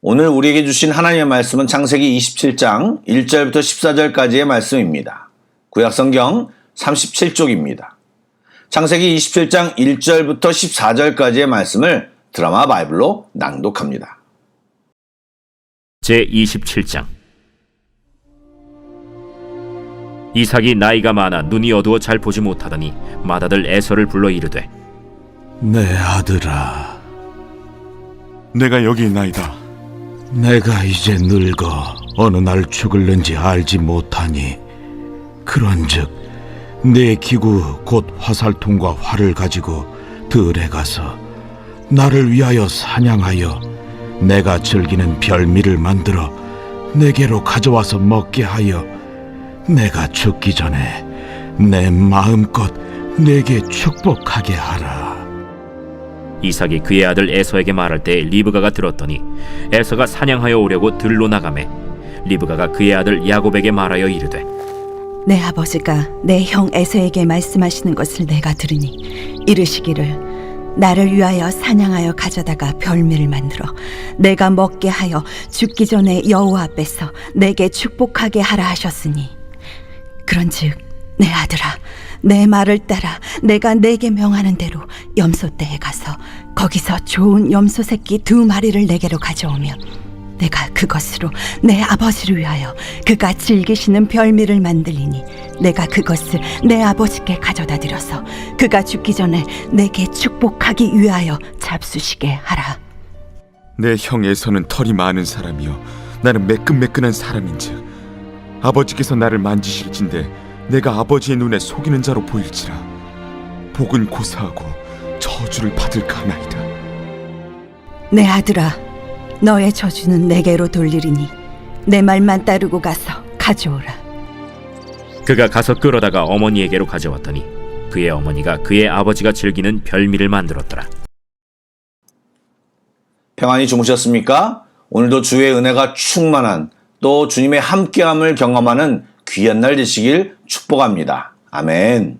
오늘 우리에게 주신 하나님의 말씀은 창세기 27장 1절부터 14절까지의 말씀입니다. 구약성경 37쪽입니다. 창세기 27장 1절부터 14절까지의 말씀을 드라마 바이블로 낭독합니다. 제27장. 이삭이 나이가 많아 눈이 어두워 잘 보지 못하더니 맏아들 에서를 불러 이르되, 내 아들아, 내가 여기 있나이다. 내가 이제 늙어 어느 날 죽을는지 알지 못하니 그런즉 내 기구 곧 화살통과 활을 가지고 들에 가서 나를 위하여 사냥하여 내가 즐기는 별미를 만들어 내게로 가져와서 먹게 하여 내가 죽기 전에 내 마음껏 내게 축복하게 하라. 이삭이 그의 아들 에서에게 말할 때 리브가가 들었더니 에서가 사냥하여 오려고 들로 나가매 리브가가 그의 아들 야곱에게 말하여 이르되, 내 아버지가 내 형 에서에게 말씀하시는 것을 내가 들으니 이르시기를 나를 위하여 사냥하여 가져다가 별미를 만들어 내가 먹게 하여 죽기 전에 여호와 앞에서 내게 축복하게 하라 하셨으니, 그런즉 내 아들아, 내 말을 따라 내가 내게 명하는 대로 염소떼에 가서 거기서 좋은 염소 새끼 2마리를 내게로 가져오면 내가 그것으로 내 아버지를 위하여 그가 즐기시는 별미를 만들리니 내가 그것을 내 아버지께 가져다 드려서 그가 죽기 전에 내게 축복하기 위하여 잡수시게 하라. 내 형 에서는 털이 많은 사람이요 나는 매끈매끈한 사람인즉 아버지께서 나를 만지실진데 내가 아버지의 눈에 속이는 자로 보일지라 복은 고사하고 저주를 받을까 하나이다. 내 아들아, 너의 저주는 내게로 돌리리니 내 말만 따르고 가서 가져오라. 그가 가서 끌어다가 어머니에게로 가져왔더니 그의 어머니가 그의 아버지가 즐기는 별미를 만들었더라. 평안히 주무셨습니까? 오늘도 주의 은혜가 충만한, 또 주님의 함께함을 경험하는 귀한 날 되시길 축복합니다. 아멘.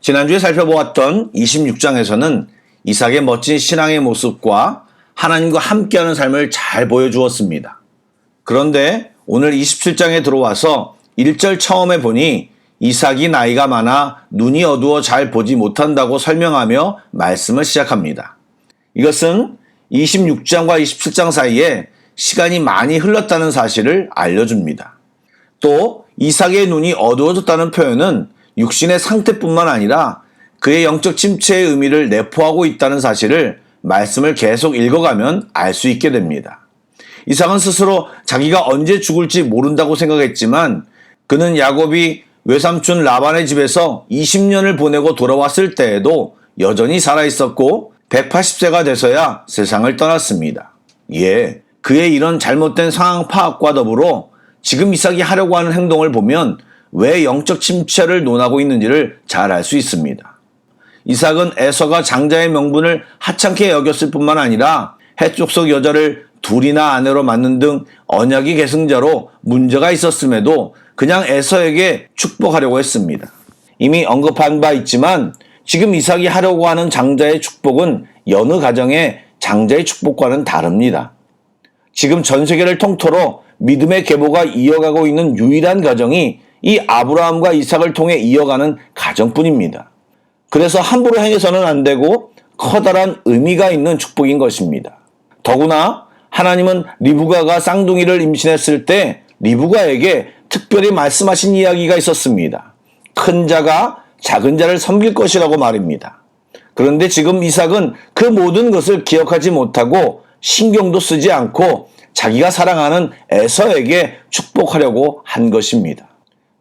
지난주에 살펴보았던 26장에서는 이삭의 멋진 신앙의 모습과 하나님과 함께하는 삶을 잘 보여주었습니다. 그런데 오늘 27장에 들어와서 1절 처음에 보니 이삭이 나이가 많아 눈이 어두워 잘 보지 못한다고 설명하며 말씀을 시작합니다. 이것은 26장과 27장 사이에 시간이 많이 흘렀다는 사실을 알려줍니다. 또 이삭의 눈이 어두워졌다는 표현은 육신의 상태뿐만 아니라 그의 영적 침체의 의미를 내포하고 있다는 사실을 말씀을 계속 읽어가면 알 수 있게 됩니다. 이삭은 스스로 자기가 언제 죽을지 모른다고 생각했지만 그는 야곱이 외삼촌 라반의 집에서 20년을 보내고 돌아왔을 때에도 여전히 살아있었고 180세가 돼서야 세상을 떠났습니다. 그의 이런 잘못된 상황 파악과 더불어 지금 이삭이 하려고 하는 행동을 보면 왜 영적 침체를 논하고 있는지를 잘 알 수 있습니다. 이삭은 에서가 장자의 명분을 하찮게 여겼을 뿐만 아니라 해족 속 여자를 둘이나 아내로 맡는 등 언약의 계승자로 문제가 있었음에도 그냥 에서에게 축복하려고 했습니다. 이미 언급한 바 있지만 지금 이삭이 하려고 하는 장자의 축복은 여느 가정의 장자의 축복과는 다릅니다. 지금 전 세계를 통틀어 믿음의 계보가 이어가고 있는 유일한 가정이 이 아브라함과 이삭을 통해 이어가는 가정뿐입니다. 그래서 함부로 행해서는 안 되고 커다란 의미가 있는 축복인 것입니다. 더구나 하나님은 리브가가 쌍둥이를 임신했을 때 리브가에게 특별히 말씀하신 이야기가 있었습니다. 큰 자가 작은 자를 섬길 것이라고 말입니다. 그런데 지금 이삭은 그 모든 것을 기억하지 못하고 신경도 쓰지 않고 자기가 사랑하는 에서에게 축복하려고 한 것입니다.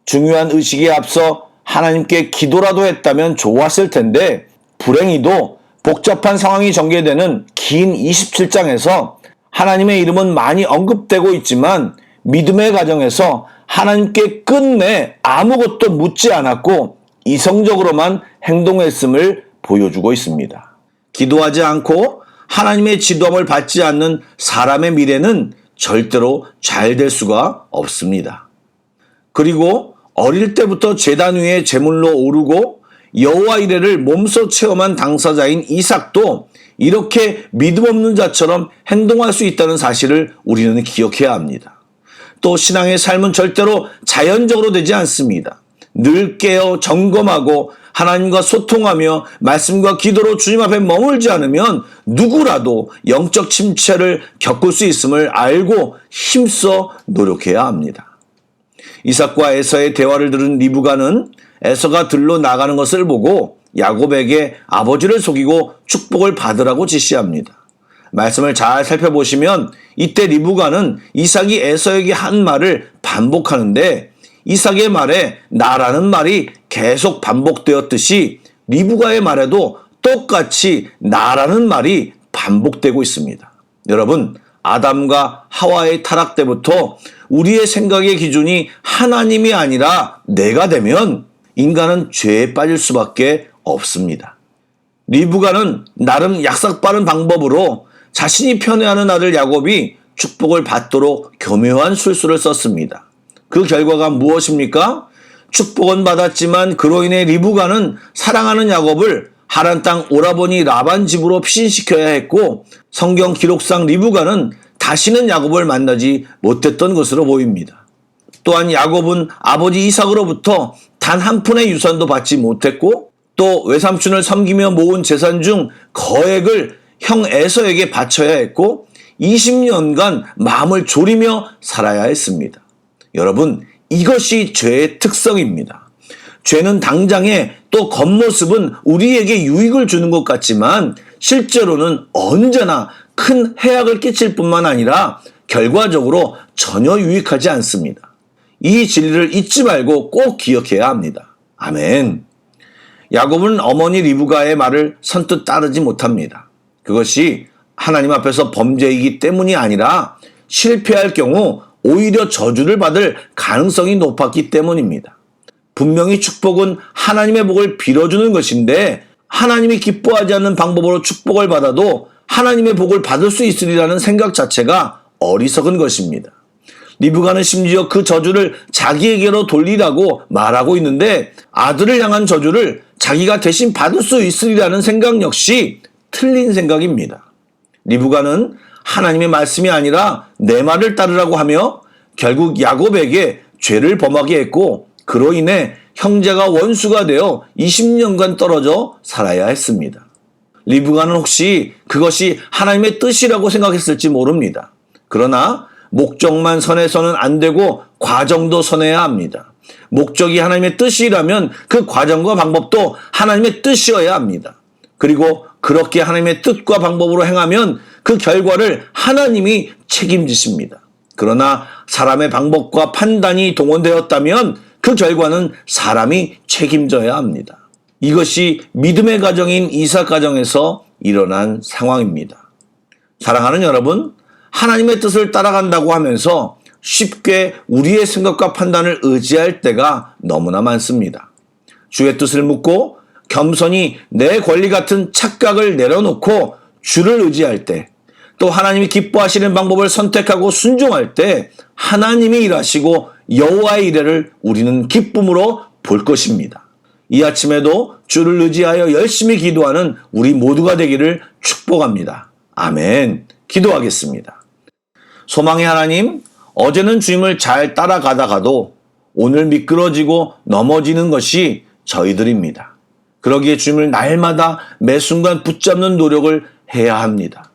중요한 의식에 앞서 하나님께 기도라도 했다면 좋았을 텐데 불행히도 복잡한 상황이 전개되는 긴 27장에서 하나님의 이름은 많이 언급되고 있지만 믿음의 가정에서 하나님께 끝내 아무것도 묻지 않았고 이성적으로만 행동했음을 보여주고 있습니다. 기도하지 않고 하나님의 지도함을 받지 않는 사람의 미래는 절대로 잘 될 수가 없습니다. 그리고 어릴 때부터 제단 위에 제물로 오르고 여호와 이레를 몸소 체험한 당사자인 이삭도 이렇게 믿음 없는 자처럼 행동할 수 있다는 사실을 우리는 기억해야 합니다. 또 신앙의 삶은 절대로 자연적으로 되지 않습니다. 늘 깨어 점검하고 하나님과 소통하며 말씀과 기도로 주님 앞에 머물지 않으면 누구라도 영적 침체를 겪을 수 있음을 알고 힘써 노력해야 합니다. 이삭과 에서의 대화를 들은 리브가는 에서가 들로 나가는 것을 보고 야곱에게 아버지를 속이고 축복을 받으라고 지시합니다. 말씀을 잘 살펴보시면 이때 리브가는 이삭이 에서에게 한 말을 반복하는데 이삭의 말에 나라는 말이 계속 반복되었듯이 리브가의 말에도 똑같이 나라는 말이 반복되고 있습니다. 여러분, 아담과 하와의 타락 때부터 우리의 생각의 기준이 하나님이 아니라 내가 되면 인간은 죄에 빠질 수밖에 없습니다. 리브가는 나름 약삭빠른 방법으로 자신이 편애하는 아들 야곱이 축복을 받도록 교묘한 술수를 썼습니다. 그 결과가 무엇입니까? 축복은 받았지만 그로 인해 리브가는 사랑하는 야곱을 하란 땅 오라버니 라반 집으로 피신시켜야 했고 성경 기록상 리브가는 다시는 야곱을 만나지 못했던 것으로 보입니다. 또한 야곱은 아버지 이삭으로부터 단 한 푼의 유산도 받지 못했고 또 외삼촌을 섬기며 모은 재산 중 거액을 형 에서에게 바쳐야 했고 20년간 마음을 졸이며 살아야 했습니다. 여러분, 이것이 죄의 특성입니다. 죄는 당장에 또 겉모습은 우리에게 유익을 주는 것 같지만 실제로는 언제나 큰 해악을 끼칠 뿐만 아니라 결과적으로 전혀 유익하지 않습니다. 이 진리를 잊지 말고 꼭 기억해야 합니다. 아멘. 야곱은 어머니 리브가의 말을 선뜻 따르지 못합니다. 그것이 하나님 앞에서 범죄이기 때문이 아니라 실패할 경우 오히려 저주를 받을 가능성이 높았기 때문입니다. 분명히 축복은 하나님의 복을 빌어주는 것인데 하나님이 기뻐하지 않는 방법으로 축복을 받아도 하나님의 복을 받을 수 있으리라는 생각 자체가 어리석은 것입니다. 리브가는 심지어 그 저주를 자기에게로 돌리라고 말하고 있는데 아들을 향한 저주를 자기가 대신 받을 수 있으리라는 생각 역시 틀린 생각입니다. 리브가는 하나님의 말씀이 아니라 내 말을 따르라고 하며 결국 야곱에게 죄를 범하게 했고 그로 인해 형제가 원수가 되어 20년간 떨어져 살아야 했습니다. 리브가는 혹시 그것이 하나님의 뜻이라고 생각했을지 모릅니다. 그러나 목적만 선해서는 안 되고 과정도 선해야 합니다. 목적이 하나님의 뜻이라면 그 과정과 방법도 하나님의 뜻이어야 합니다. 그리고 그렇게 하나님의 뜻과 방법으로 행하면 그 결과를 하나님이 책임지십니다. 그러나 사람의 방법과 판단이 동원되었다면 그 결과는 사람이 책임져야 합니다. 이것이 믿음의 가정인 이삭 가정에서 일어난 상황입니다. 사랑하는 여러분, 하나님의 뜻을 따라간다고 하면서 쉽게 우리의 생각과 판단을 의지할 때가 너무나 많습니다. 주의 뜻을 묻고 겸손히 내 권리 같은 착각을 내려놓고 주를 의지할 때, 또 하나님이 기뻐하시는 방법을 선택하고 순종할 때 하나님이 일하시고 여호와의 이레를 우리는 기쁨으로 볼 것입니다. 이 아침에도 주를 의지하여 열심히 기도하는 우리 모두가 되기를 축복합니다. 아멘. 기도하겠습니다. 소망의 하나님, 어제는 주님을 잘 따라가다가도 오늘 미끄러지고 넘어지는 것이 저희들입니다. 그러기에 주님을 날마다 매 순간 붙잡는 노력을 해야 합니다.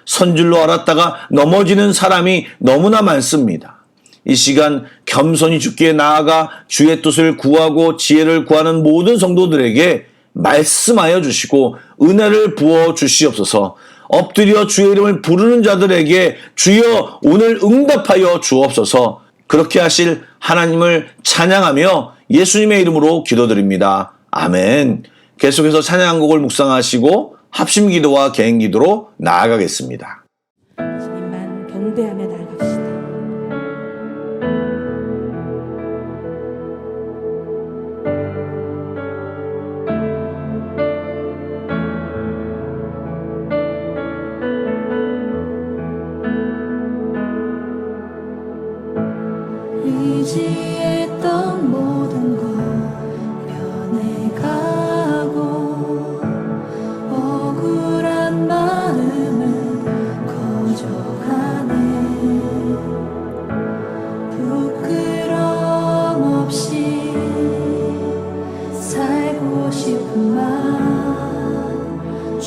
선줄로 알았다가 넘어지는 사람이 너무나 많습니다. 이 시간 겸손히 주께 나아가 주의 뜻을 구하고 지혜를 구하는 모든 성도들에게 말씀하여 주시고 은혜를 부어 주시옵소서. 엎드려 주의 이름을 부르는 자들에게 주여 오늘 응답하여 주옵소서. 그렇게 하실 하나님을 찬양하며 예수님의 이름으로 기도드립니다. 아멘. 계속해서 찬양곡을 묵상하시고 합심기도와 개인기도로 나아가겠습니다. 주님만 경배하며 나아갑시다. 의지했던 모든 것 변해가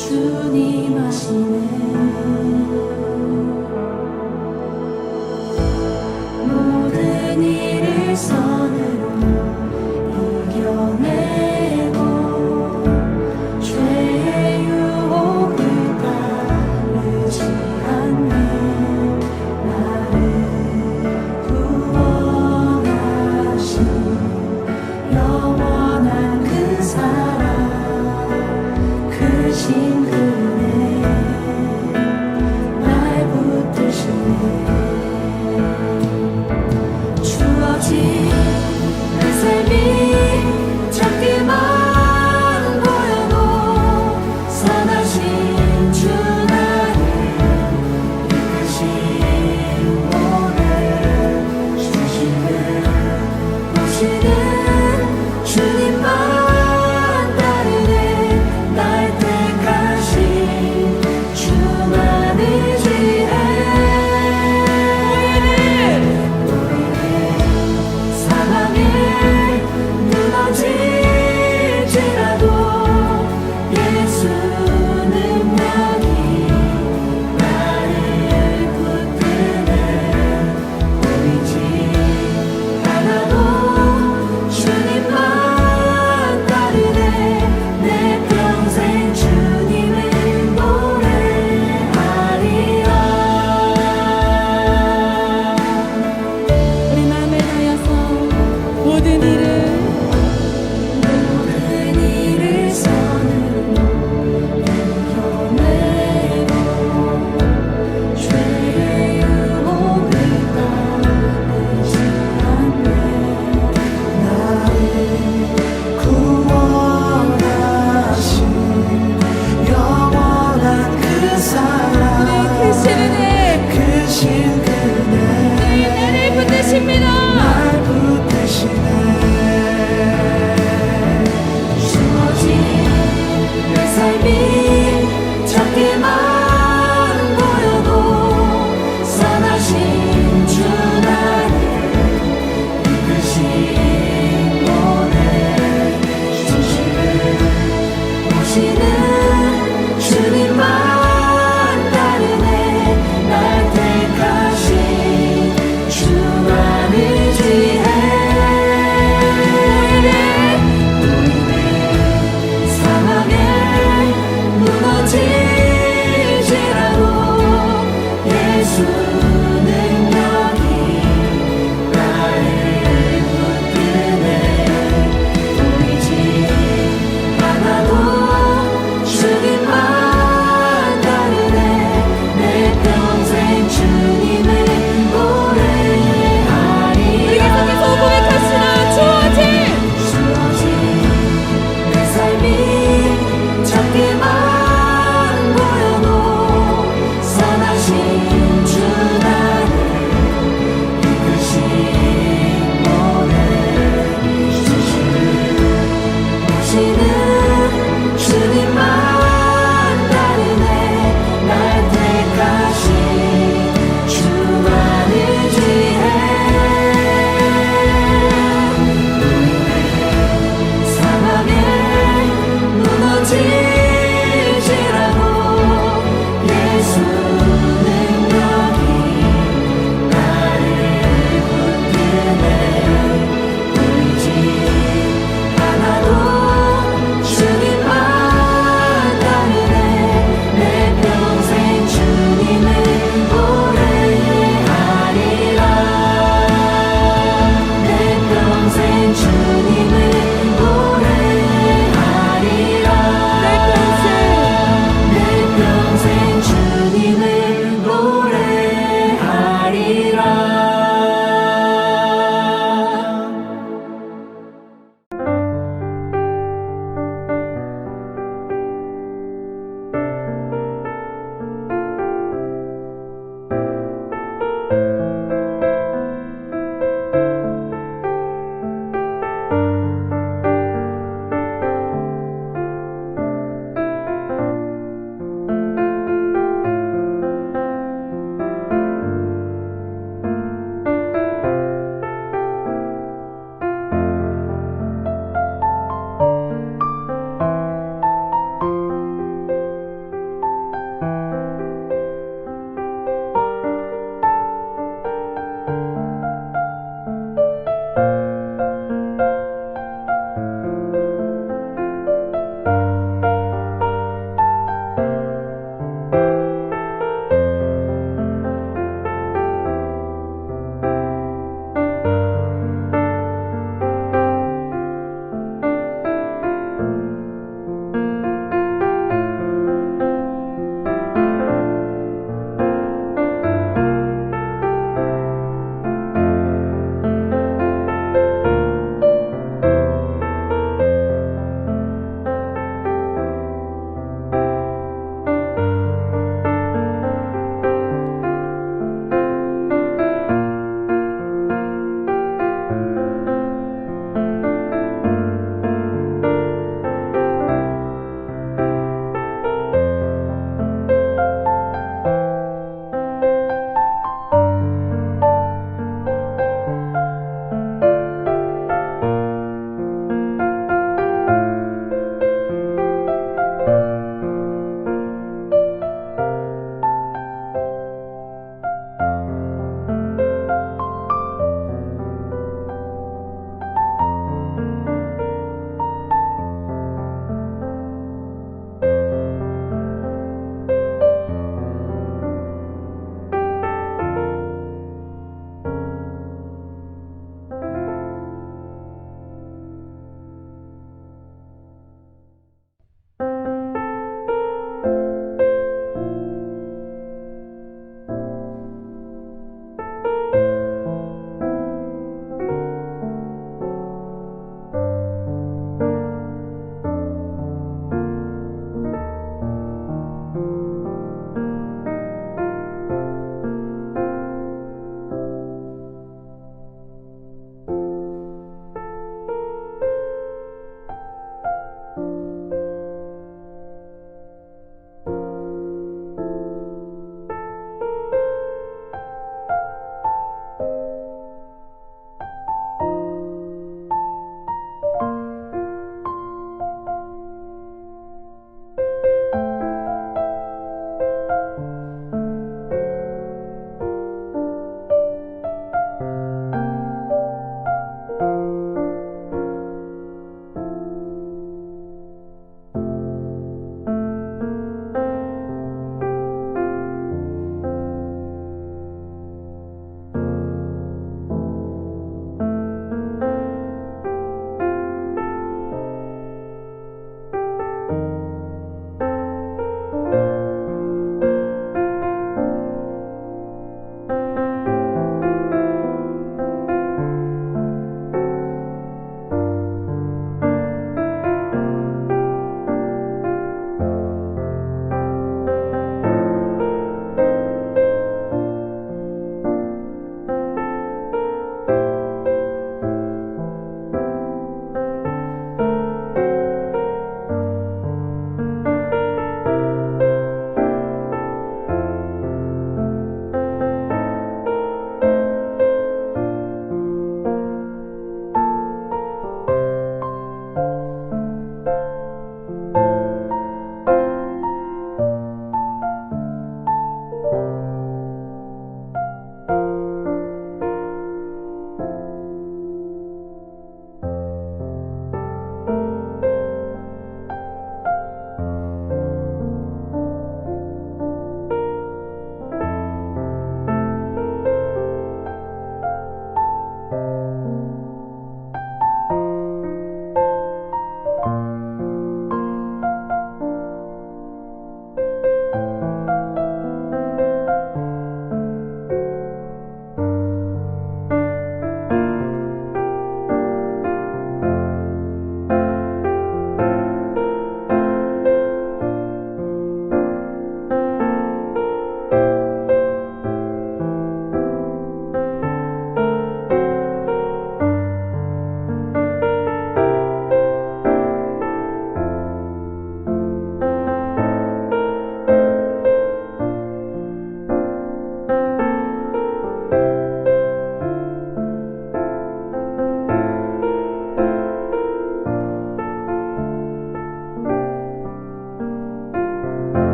주님 하시네. 모든 일을 써